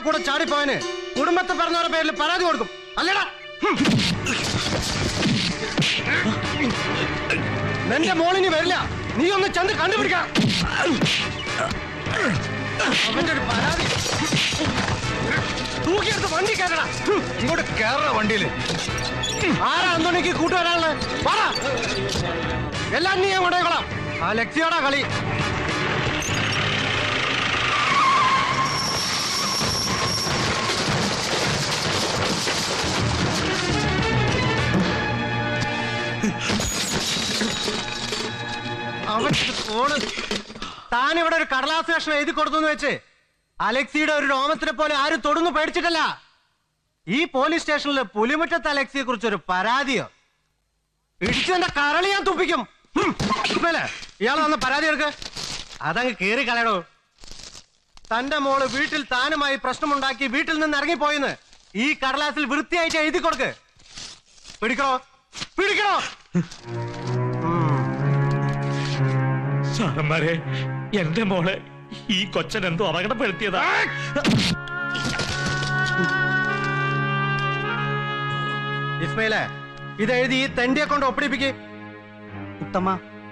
കൂടെ ചാടിപ്പോയന് കുടുംബത്തെ പറഞ്ഞവരുടെ പേരിൽ പരാതി കൊടുക്കും അല്ലടാ. നിന്റെ മോളിനി വരില്ല, നീ ഒന്ന് ചെന്ന് കണ്ടുപിടിക്കാം. അവന്റെ ഒരു പരാതി തൂക്കിയെടുത്ത് വണ്ടി കയറടാ. ഇങ്ങോട്ട് കേറ വണ്ടിയില്. ആരാ അന്തോണിക്ക് കൂട്ടുവരാനുള്ളത്? പറ, എല്ലാം നീ ഞാൻ കൊണ്ടുപോയിക്കോളാം. ആ ലക്ഷ്യോടാ കളി. അവൻ ഫോണ് താനിവിടെ ഒരു കടലാസ് കഷ്ണം എഴുതി കൊടുത്തു വെച്ച് അലക്സിയുടെ ഒരു രോമത്തിനെ പോലെ ആരും തൊടുന്നു പേടിച്ചിട്ടല്ല. ഈ പോലീസ് സ്റ്റേഷനിൽ പുലിമുറ്റത്ത് അലക്സിയെ കുറിച്ചൊരു പരാതിയോ ഇടിച്ചെന്റെ കരളി ഞാൻ തുപ്പിക്കും. ഇയാൾ വന്ന പരാതി എടുക്ക, അതങ്ങ് കേറി കളയടോ. തന്റെ മോള് വീട്ടിൽ താനുമായി പ്രശ്നമുണ്ടാക്കി വീട്ടിൽ നിന്ന് ഇറങ്ങിപ്പോയിന്ന് ഈ കടലാസിൽ വൃത്തിയായിട്ട് എഴുതി കൊടുക്ക്. പിടിക്കണോ പിടിക്കണോ? സാറന്മാരെ, എന്റെ മോളെ ഈ കൊച്ചൻ എന്തോ അപകടപ്പെടുത്തിയതാ. ഇസ്മയിലെ, ഇതെഴുതി ഈ തെണ്ടിയെ കൊണ്ട് ഒപ്പിടിപ്പിക്ക്. ഉത്തമ,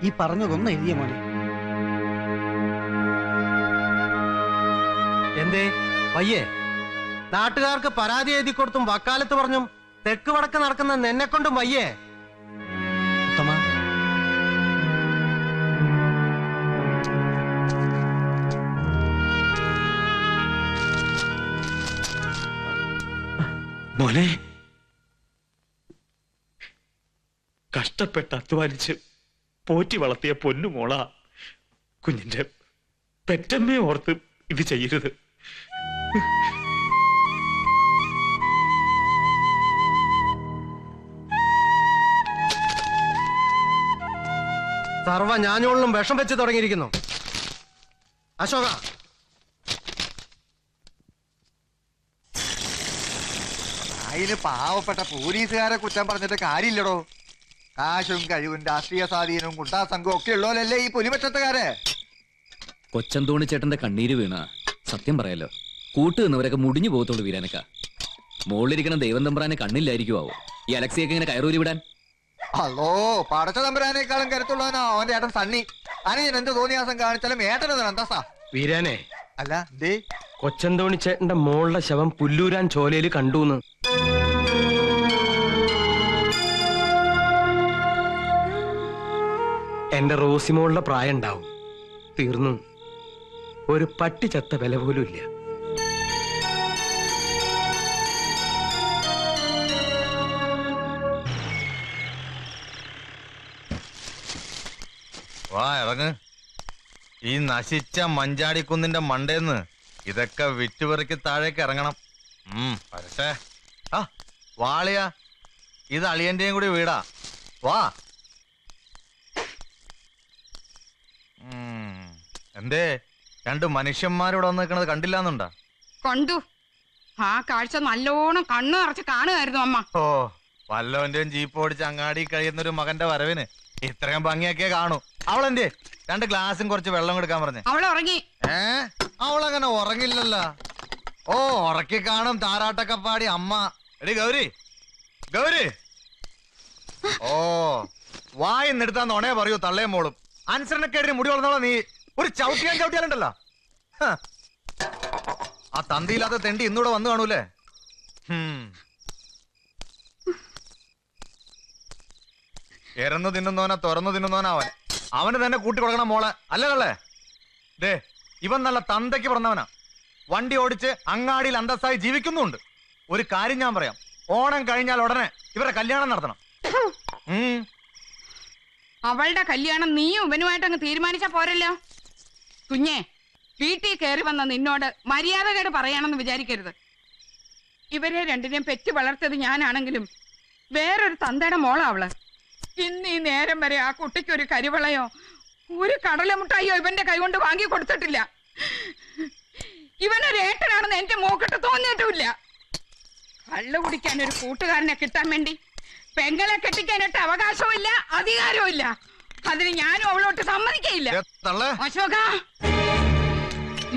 ഈ പറഞ്ഞതൊന്നും എഴുതിയ മോനെ. എന്തേ വയ്യേ? നാട്ടുകാർക്ക് പരാതി എഴുതി കൊടുത്തും വക്കാലത്ത് പറഞ്ഞും തെക്ക് വടക്ക് നടക്കുന്ന നിന്നെ കൊണ്ടും വയ്യേ? ഉത്തമ, മോനെ, കഷ്ടപ്പെട്ട് അധ്വാനിച്ച് പോറ്റി വളർത്തിയ പൊന്നുമോള. കുഞ്ഞിന്റെ പെറ്റമ്മയെ ഓർത്ത് ഇത് ചെയ്യരുത്. സർവ ഞാഞ്ഞോളിലും വിഷം വെച്ച് തുടങ്ങിയിരിക്കുന്നു. അശോക, അതിന് പാവപ്പെട്ട പോലീസുകാരെ കുറ്റം പറഞ്ഞിട്ട് കാര്യമില്ലടോ. കാശും കഴിവും രാഷ്ട്രീയ സ്വാധീനവും ഗുണ്ടാ സംഘവും ഒക്കെ ഉള്ളവരല്ലേ ഈ പുലിപക്ഷത്തുകാരെ. കൊച്ചന്തോണി ചേട്ടന്റെ കണ്ണീര് വീണ സത്യം പറയാലോ, കൂട്ടു നിന്നവരൊക്കെ മുടിഞ്ഞു പോകത്തോളൂ വീരാനക്ക. മോളിലിരിക്കണ ദൈവം തമ്പ്രാനെ കണ്ണില്ലായിരിക്കുവോ ഈ അലക്സിയൊക്കെ ഇങ്ങനെ കയറൂരി വിടാൻ? അല്ലോ, പടച്ച തമ്പുരാനേക്കാളും കരുത്തുള്ളവനാ അവന്റെ ഏട്ടൻ സണ്ണി. അനിയൻ എന്ത് തോന്നിയാസം കാണിച്ചാലും ഏട്ടനത് അന്തസ്സാ. വീരാനെ, അല്ല ദേ കൊച്ചന്തോണി ചേട്ടന്റെ മോളുടെ ശവം പുല്ലൂരാൻ ചോലയിൽ കണ്ടൂന്ന്. എന്റെ റോസിമോളുടെ പ്രായം ഉണ്ടാവും. തീർന്നു. ഒരു പട്ടി ചത്ത വില പോലും ഇല്ല. വാ ഇറങ്ങ്. ഈ നശിച്ച മഞ്ചാടിക്കുന്നിന്റെ മണ്ടേന്ന് ഇതൊക്കെ വിറ്റുപെറുക്കി താഴേക്ക് ഇറങ്ങണം. പരസേ ആ വാളിയാ, ഇത് അളിയന്റെയും കൂടി വീടാ. വാ. എന്തേ രണ്ട് മനുഷ്യന്മാരോട് വന്ന് നിൽക്കണത് കണ്ടില്ലാന്നുണ്ടാ? കണ്ടു. ആ കാഴ്ച നല്ലോണം കണ്ണു നിറച്ച് കാണുമായിരുന്നു അമ്മ. ഓ, വല്ലവന്റെയും ജീപ്പ് ഓടിച്ച് അങ്ങാടി കഴിയുന്നൊരു മകന്റെ വരവിന് ഇത്രയും ഭംഗിയൊക്കെ കാണൂ. അവളെന്തേ? രണ്ട് ഗ്ലാസും കുറച്ച് വെള്ളം എടുക്കാൻ പറഞ്ഞു. അവൾ ഉറങ്ങി. അവളങ്ങനെ ഉറങ്ങില്ലല്ലോ. ഓ, ഉറക്കി കാണും താരാട്ടൊക്കെ പാടി അമ്മ. എടി ഗൗരി, ഗൗരി. ഓ, വായിന്നെടുത്താ നുണയെ പറയൂ തള്ളയും മോളും. അനുസരണക്കേടിന് മുടി വളർന്നോളാ നീ. ഒരു ചവിട്ടിയാലുണ്ടല്ലോ. ആ തന്തിയില്ലാത്ത തെണ്ടി ഇന്നൂടെ വന്നു കാണൂലേ. എരന്നു തിന്നുന്നവനെ തുറന്നു തിന്നുന്നവനവൻ. അവന് തന്നെ കൂട്ടി കൊടുക്കണം മോളെ, അല്ലേ? ദേ, ഇവൻ നല്ല തന്തയ്ക്ക് പറഞ്ഞവനാ. വണ്ടി ഓടിച്ച് അങ്ങാടിയിൽ അന്തസ്സായി ജീവിക്കുന്നുണ്ട്. ഒരു കാര്യം ഞാൻ പറയാം, ഓണം കഴിഞ്ഞാൽ ഉടനെ ഇവരെ കല്യാണം നടത്തണം. അവളുടെ കല്യാണം നീയും ഇവനുമായിട്ട് അങ്ങ് തീരുമാനിച്ചാ പോരല്ലോ. കുഞ്ഞെ, വീട്ടിൽ കയറി വന്ന നിന്നോട് മര്യാദകേട് പറയാണെന്ന് വിചാരിക്കരുത്. ഇവരെ രണ്ടിനെയും പെറ്റ് വളർത്തിയത് ഞാനാണെങ്കിലും വേറൊരു തന്തയുടെ മോളാ അവള്. ഇന്ന് ഈ നേരം വരെ ആ കുട്ടിക്ക് ഒരു കരിവളയോ ഒരു കടലമുട്ടായോ ഇവന്റെ കൈകൊണ്ട് വാങ്ങി കൊടുത്തിട്ടില്ല. ഇവനൊരു ഏട്ടനാണെന്ന് എന്റെ മോക്കിട്ട് തോന്നിയിട്ടുമില്ല. കള്ളു കുടിക്കാൻ ഒരു കൂട്ടുകാരനെ കിട്ടാൻ വേണ്ടി പെങ്ങളെ കെട്ടിക്കാനായിട്ട് അവകാശവും ഇല്ല, അധികാരവും ഇല്ല. അതിന് ഞാനും അവളോട്ട് സമ്മതിക്കയില്ല. അശോക,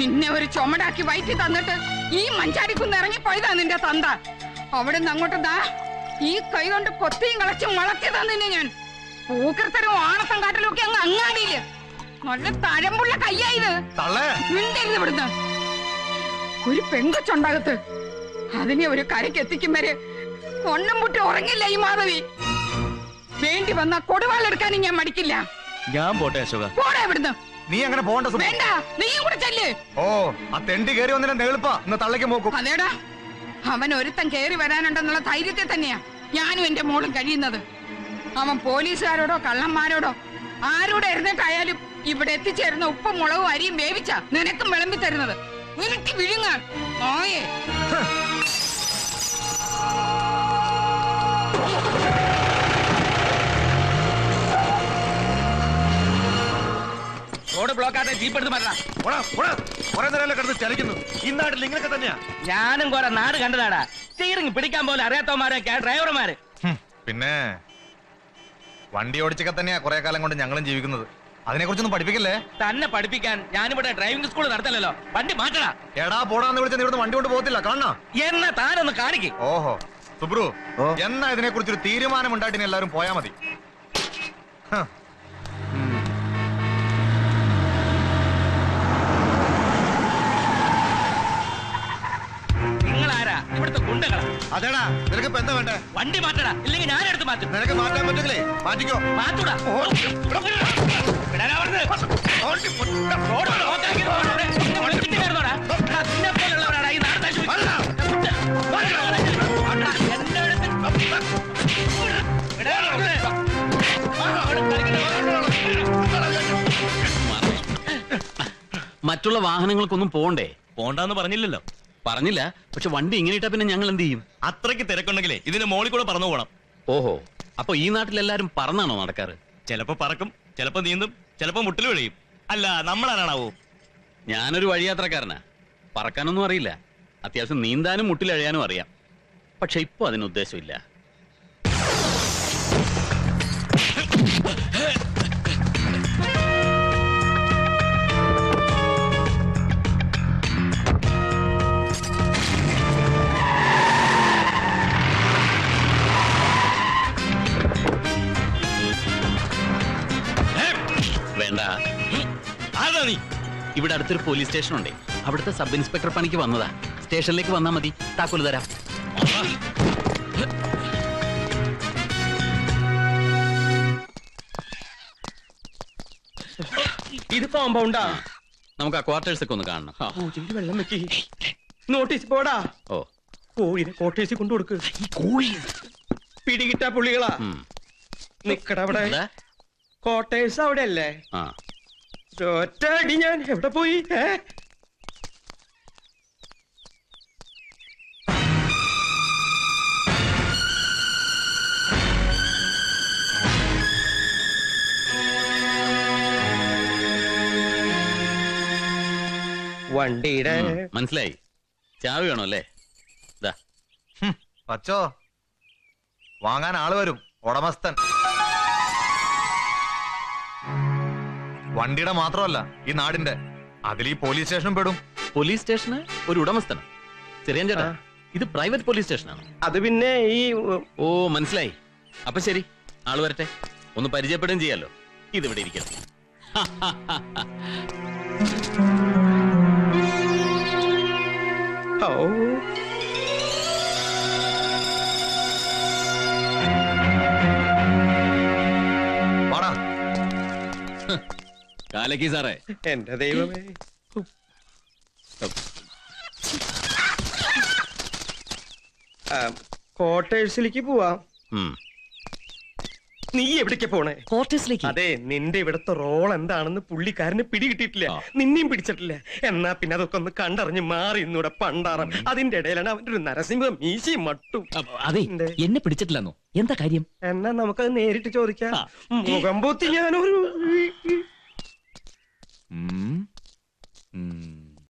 നിന്നെ ഒരു ചുമടാക്കി വയറ്റി തന്നിട്ട് ഈ മഞ്ചാടിക്കുന്ന് ഇറങ്ങിപ്പോയതാ നിന്റെ തന്ത. അവിടെ നിന്ന് അങ്ങോട്ട് ദാ ഈ കൈ കൊണ്ട് കൊത്തിയും കളച്ചും വളർത്തിയതാ നിന്നെ ഞാൻ. പൂക്കൃത്തരും ആണസം കാട്ടിലും ഒക്കെ അങ്ങ് അങ്ങാടിയില്. നല്ല തഴമ്പുള്ള കയ്യായത്. മിണ്ടരുത് ഇവിടുന്ന്. ഒരു പെങ്കൊച്ചുണ്ടാകത്ത്. അതിനെ ഒരു കരയ്ക്ക് എത്തിക്കും വരെ ഒണ്ണം മുട്ടി ഉറങ്ങില്ല ഈ മാധവി. വേണ്ടി വന്ന കൊടുവാളെടുക്കാനും ഞാൻ മടിക്കില്ല. ഞാൻ പോട്ടെ അശോക. പോടാ ഇവിടുന്ന്. നീ അങ്ങനെ പോകണ്ട. വേണ്ട, നീയും കൂടെ ചെല്ല്. ഓ, ആ തെണ്ടി കയറി വന്നില്ല നേളിപ്പാ ഇന്ന് തള്ളയ്ക്ക് നോക്കും. അതേടാ, അവൻ ഒരുത്തൻ കേറി വരാനുണ്ടെന്നുള്ള ധൈര്യത്തിൽ തന്നെയാ ഞാനും എന്റെ മോളും കഴിയുന്നത്. അവൻ പോലീസുകാരോടോ കള്ളന്മാരോടോ ആരോടെ എഴുന്നേറ്റായാലും ഇവിടെ എത്തിച്ചേരുന്ന ഉപ്പും മുളകും അരിയും വേവിച്ച നിനക്കും വിളമ്പി തരുന്നത്. ഉരുട്ടി വിഴുങ്ങാൻ ഓയേ. റോഡ് ബ്ലോക്ക് ആകാതെ ജീപ്പ് എടുത്ത് മാറ്റാ. കുറെ നേരം കിടന്ന് ചലിക്കുന്നു. ഈ നാട്ടിൽ ഇങ്ങനെയൊക്കെ തന്നെയാ. ഞാനും കുറെ നാട് കണ്ടതാടാ. സ്റ്റീറിംഗ് പിടിക്കാൻ പോലെ അറിയാത്തവന്മാരൊക്കെ ഡ്രൈവർമാര്. പിന്നെ വണ്ടി ഓടിച്ചൊക്കെ തന്നെയാ കുറെ കാലം കൊണ്ട് ഞങ്ങളും ജീവിക്കുന്നത്. അതിനെ കുറിച്ചൊന്നും പഠിപ്പിക്കല്ലേ. തന്നെ പഠിപ്പിക്കാൻ ഞാനിവിടെ ഡ്രൈവിംഗ് സ്കൂൾ നടത്തല്ലോ. വണ്ടി മാറ്റടാ. എടാ പോടാന്ന് വിളിച്ച ഇവിടുന്ന് വണ്ടി കൊണ്ട് പോകത്തില്ല. കാണാ എന്നാ താനൊന്ന് കാണിക്ക്. ഓഹോ സുബ്രു, എന്നാ ഇതിനെ കുറിച്ചൊരു തീരുമാനം ഉണ്ടായിട്ട് എല്ലാവരും പോയാ മതി. നിങ്ങളാരാ ഇവിടുത്തെ ഗുണ്ടകളാ? അതേടാ, നിനക്ക് ഇപ്പൊ എന്താ വേണ്ടേ? വണ്ടി മാറ്റടാ, ഇല്ലെങ്കിൽ ഞാനെടുത്ത് മാറ്റും. നിനക്ക് മാറ്റാൻ പറ്റില്ലേ? മാറ്റിക്കോ. മാറ്റൂടാ. റോഡ് ബ്ലോക്ക് ആക്കി കിടന്നോടാ. നിന്നെ പോലുള്ളവരാടാ ഈ നാട് മറ്റുള്ള വാഹനങ്ങൾക്കൊന്നും പോണ്ടേ? പോണ്ടെന്ന് പറഞ്ഞില്ലല്ലോ. പറഞ്ഞില്ല, പക്ഷെ വണ്ടി ഇങ്ങനെ ഇട്ടാ പിന്നെ ഞങ്ങൾ എന്ത് ചെയ്യും? അത്രയ്ക്ക് തിരക്കുണ്ടെങ്കിലേ ഇതിന്റെ മോളിൽ കൂടെ പറന്നു പോകണം. ഓഹോ, അപ്പൊ ഈ നാട്ടിലെല്ലാരും പറന്നാണോ നടക്കാറ്? ചിലപ്പോ പറക്കും, ചിലപ്പോ നീന്തും, ചിലപ്പോ മുട്ടിൽ വിളിയും. അല്ല, നമ്മളാരാണാവോ? ഞാനൊരു വഴിയാത്രക്കാരനാ. പറക്കാനൊന്നും അറിയില്ല. അത്യാവശ്യം നീന്താനും മുട്ടിലഴയാനും അറിയാം. പക്ഷെ ഇപ്പൊ അതിന് ഉദ്ദേശമില്ല. വേണ്ട. ആരാ നീ? ഇവിടെ അടുത്തൊരു പോലീസ് സ്റ്റേഷൻ ഉണ്ടേ. അവിടുത്തെ സബ് ഇൻസ്പെക്ടർ പണിക്ക് വന്നതാ. സ്റ്റേഷനിലേക്ക് വന്നാ മതി, താക്കോല് തരാം. ഇത് കോമ്പൗണ്ടാ. നമുക്ക് ആ ക്വാർട്ടേഴ്സ് ഒക്കെ ഒന്ന് കാണണം. വെള്ളം വെക്കി. നോട്ടീസ് പോടാ. ഓ, കോഴിനെ കോട്ടേഴ്സിൽ കൊണ്ടുകൊടുക്ക്. പിടികിട്ടാ പുള്ളികളാ. നിക്കട അവിടെ. എന്താ? കോട്ടേഴ്സ് അവിടെ അല്ലേ? ആ, ഒറ്റടി ഞാൻ എവിടെ പോയി? വണ്ടിയുടെ മനസ്സിലായി. ചാവി വേണോ അല്ലേ? പച്ചോ, വാങ്ങാൻ ആള് വരും. ഉടമസ്ഥൻ. വണ്ടിയുടെ മാത്രമല്ല, ഈ നാടിന്റെ. അതിൽ ഈ പോലീസ് സ്റ്റേഷനും പെടും. പോലീസ് സ്റ്റേഷന് ഒരു ഉടമസ്ഥനം. ചെറിയ ചേട്ടാ, ഇത് പ്രൈവറ്റ് പോലീസ് സ്റ്റേഷനാണ്. അത് പിന്നെ ഈ ഓ, മനസ്സിലായി. അപ്പൊ ശരി, ആള് വരട്ടെ. ഒന്ന് പരിചയപ്പെടുകയും ചെയ്യാലോ. ഇതിവിടെ ഇരിക്കട്ടെ. വാടാ. കാലക്കി സാറേ. എന്റെ ദൈവമേ. ക്വാർട്ടേഴ്സിലേക്ക് പോവാം. നീ എവിടേക്ക് പോണേ? ക്വാർട്ടേഴ്സിലേക്ക്. അതെ, നിന്റെ ഇവിടുത്തെ റോൾ എന്താണെന്ന് പുള്ളിക്കാരന് പിടികിട്ടിട്ടില്ല. നിന്നെയും പിടിച്ചിട്ടില്ല. എന്നാ പിന്നെ അതൊക്കെ ഒന്ന് കണ്ടറിഞ്ഞ് മാറി ഇന്നൂടെ പണ്ടാറം. അതിന്റെ ഇടയിലാണ് അവന്റെ ഒരു നരസിംഹ മീശയും മട്ടും. അതെ, എന്നെ പിടിച്ചിട്ടില്ലെന്നോ? എന്താ കാര്യം? എന്നാ നമുക്കത് നേരിട്ട് ചോദിക്കാം. മുഖം പൂത്തി ഞാനൊരു